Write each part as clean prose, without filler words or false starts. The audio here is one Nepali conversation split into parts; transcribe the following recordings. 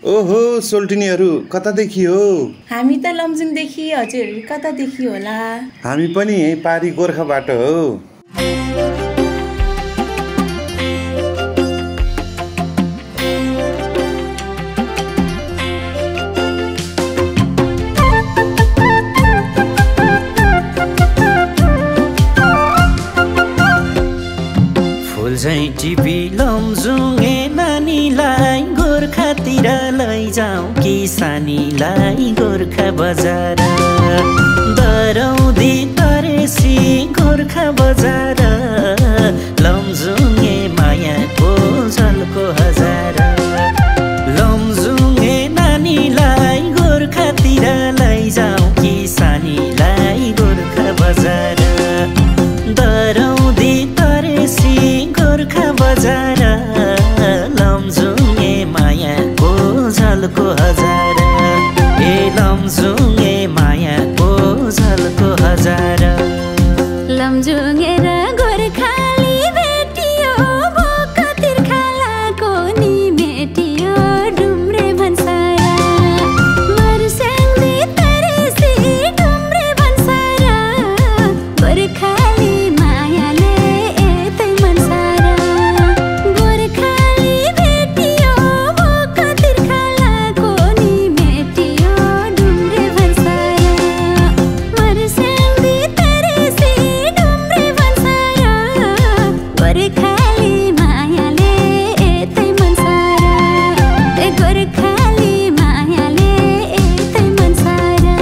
ओहो सोल्टिनीहरू कतादेखि हो? हामी त लमजुङदेखि, हजुर कतादेखि होला? हामी पनि यही पारी गोर्खाबाट हो। टिपी लमजुङे नानीलाई गोर्खातिर लैजाऊ कि सानीलाई गोर्खा बजार दरौदी तरेसी गोर्खा बजार लमजुङे मायाको झल्को हजार लमजुङे नानीलाई गोर्खातिर लैजाऊ कि सानीलाई गोर्खा बजार दरौदी तरेसी गोर्खा बजार लमजुङे मायाको झल्को हजार ए लमजुङे मायाको झल्को हजार लमजुङे र गोर्खाली भेटियो बोका तिर्खालाको नि भेटियो डुम्रे भन्सारा मर्स्याङ्दी तरेसी डुम्रे भन्सारा गोर्खाली मायाले यतै मनसारा गोर्खाली भेटियो बोका तिर्खालाको नि भेटियो डुम्रे भन्सारा मर्स्याङ्दी तरेसी डुम्रे भन्सारा गोर्खाली मायाले यतै मनसारा ए गोर्खाली मायाले यतै मनसारा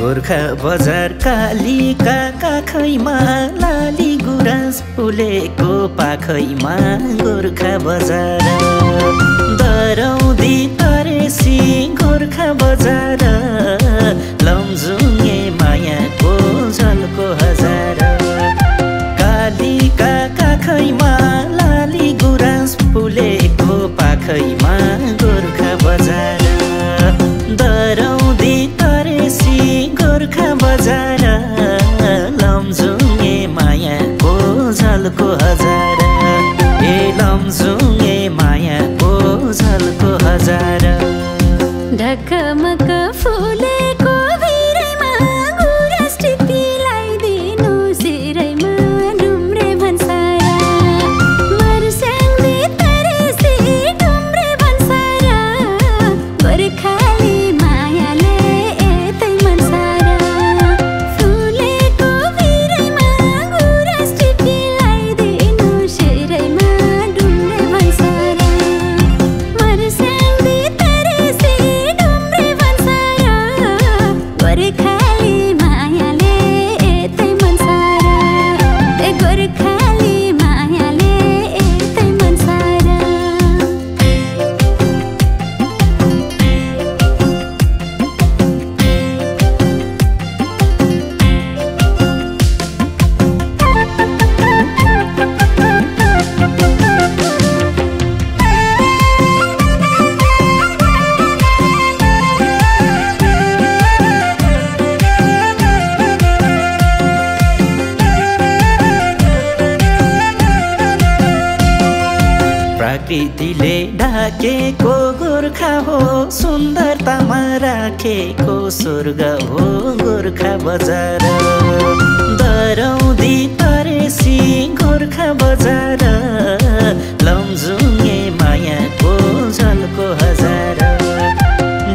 गोर्खा बजार कालीका काखैमा लाली गुराँस फुलेको पाखैमा गोर्खा बजार दरौदी तरेसी गोर्खा बजार लमजुङे मायाको झल्को हजार कालीका काखैमा लाली गुराँस फुलेको पाखैमा गोर्खा बजार दरौदी तरेसी गोर्खा बजार लमजुङे मायाको झल्को हजार ए लमजुङे मायाको झल्को हजार ढकमक फुलेको भिरैमा गुराँस टिपी लगाइदिनु सिरैमा डुम्रे भन्सारा मर्स्याङ्दी तरेसी डुम्रे भन्सारा गोर्खाली मायाले यतै मनसारा फुलेको भिरैमा गुराँस टिपी लगाइदिनु सिरैमा डुम्रे भन्सारा मर्स्याङ्दी तरेसी डुम्रे भन्सारा गोर्खाली मायाले यतै मनसारा ए गोर्खाली मायाले यतै मनसारा प्रकृतिले ढाकेको गोर्खा हो सुन्दरतामा राखेको स्वर्ग हो गोर्खा बजार दरौदी तरेसी गोर्खा बजार लमजुङे मायाको झल्को हजार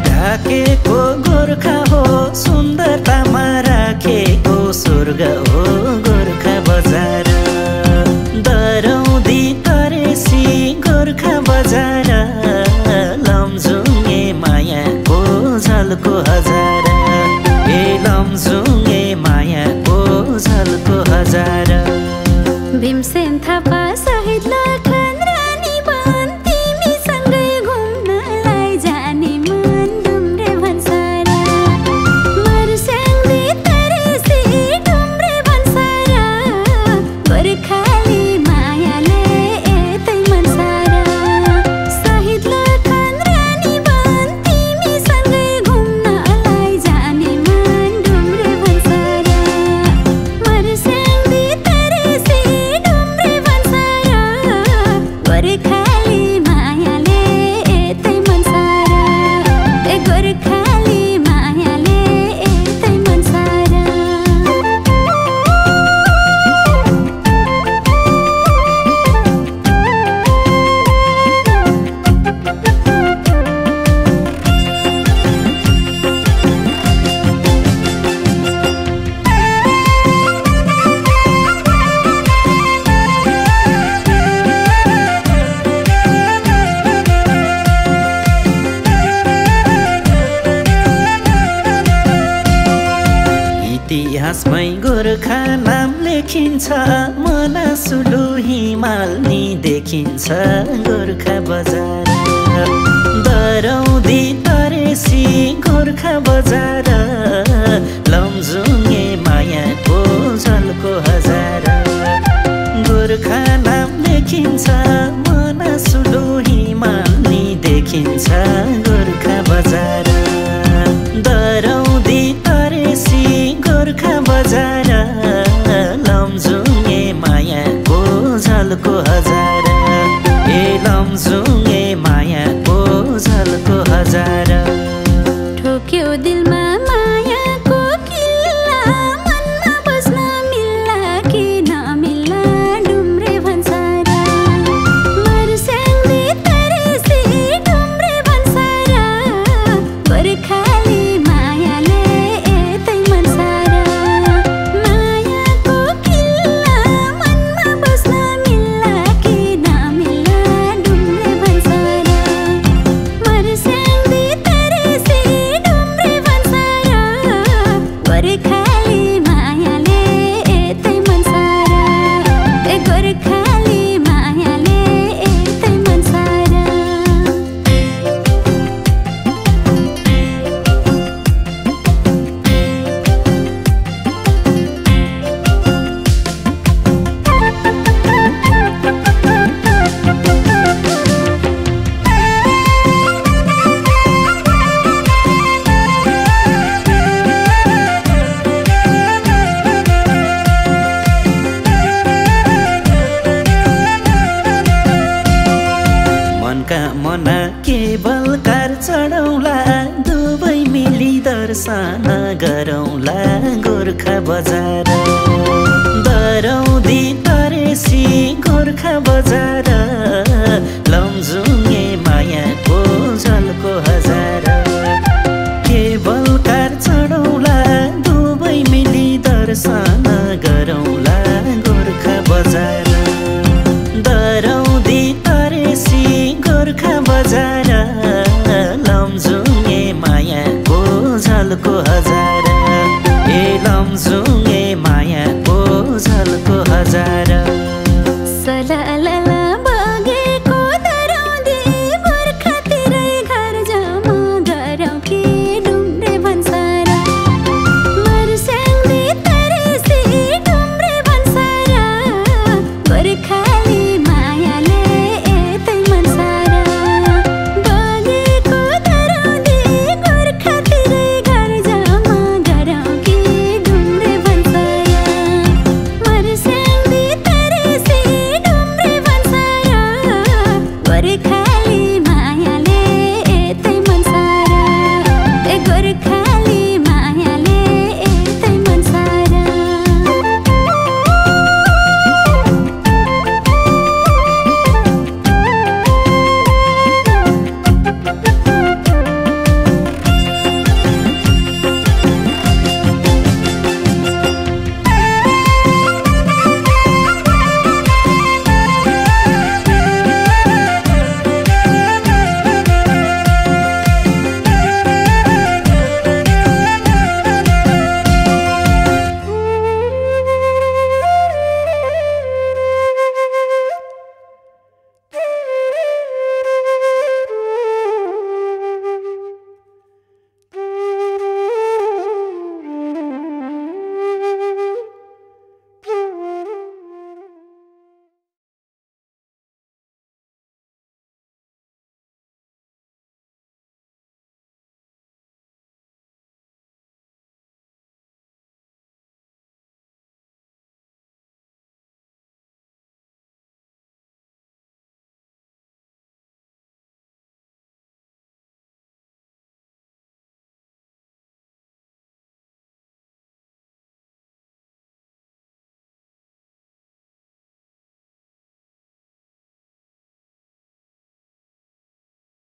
ढाकेको गोर्खा हो सुन्दरतामा राखेको स्वर्ग हो गोर्खा बजार दरौदी तरेसी गोर्खा बजार लमजुङे मायाको झल्को हजार ए लमजुङे मायाको झल्को हजार भीमसेन थापा सहित लखन रानी बन तिमीसँगै घुम्नलाई जाने मन इतिहासमै गोर्खा नाम लेखिन्छ मनासुलु हिमाल नि देखिन्छ गोर्खा बजार दरौदी तरेसी गोर्खा बजार लमजुङे मायाको झल्को हजार गोर्खा नाम लेखिन्छ मनासुलु हिमाल नि देखिन्छ गोर्खा बजार दरौदी तरेसी गोर्खा बजार लमजुङे मायाको झल्को हजार ए लमजुङे मायाको झल्को हजार ठोक्यो दिलमा मायाको किल्ला मनमा बस्न मिल्ला कि नमिल्ला डुम्रे भन्सारा मर्स्याङ्दी तरेसी डुम्रे भन्सारा गोर्खाली मायाले यतै मनसारा मायाको किल्ला मनमा बस्न मिल्ला कि नमिल्ला डुम्रे भन्सारा मर्स्याङ्दी तरेसी डुम्रे भन्सारा गोर्खाली मायाले यतै मनसारा ए गोर्खाली मायाले यतै मनसारा मनका मना केवल कार चढौला दुवै मिली दर्शन गरौँला गोर्खा बजार दरौदी तरेसी गोर्खा बजार लमजुङ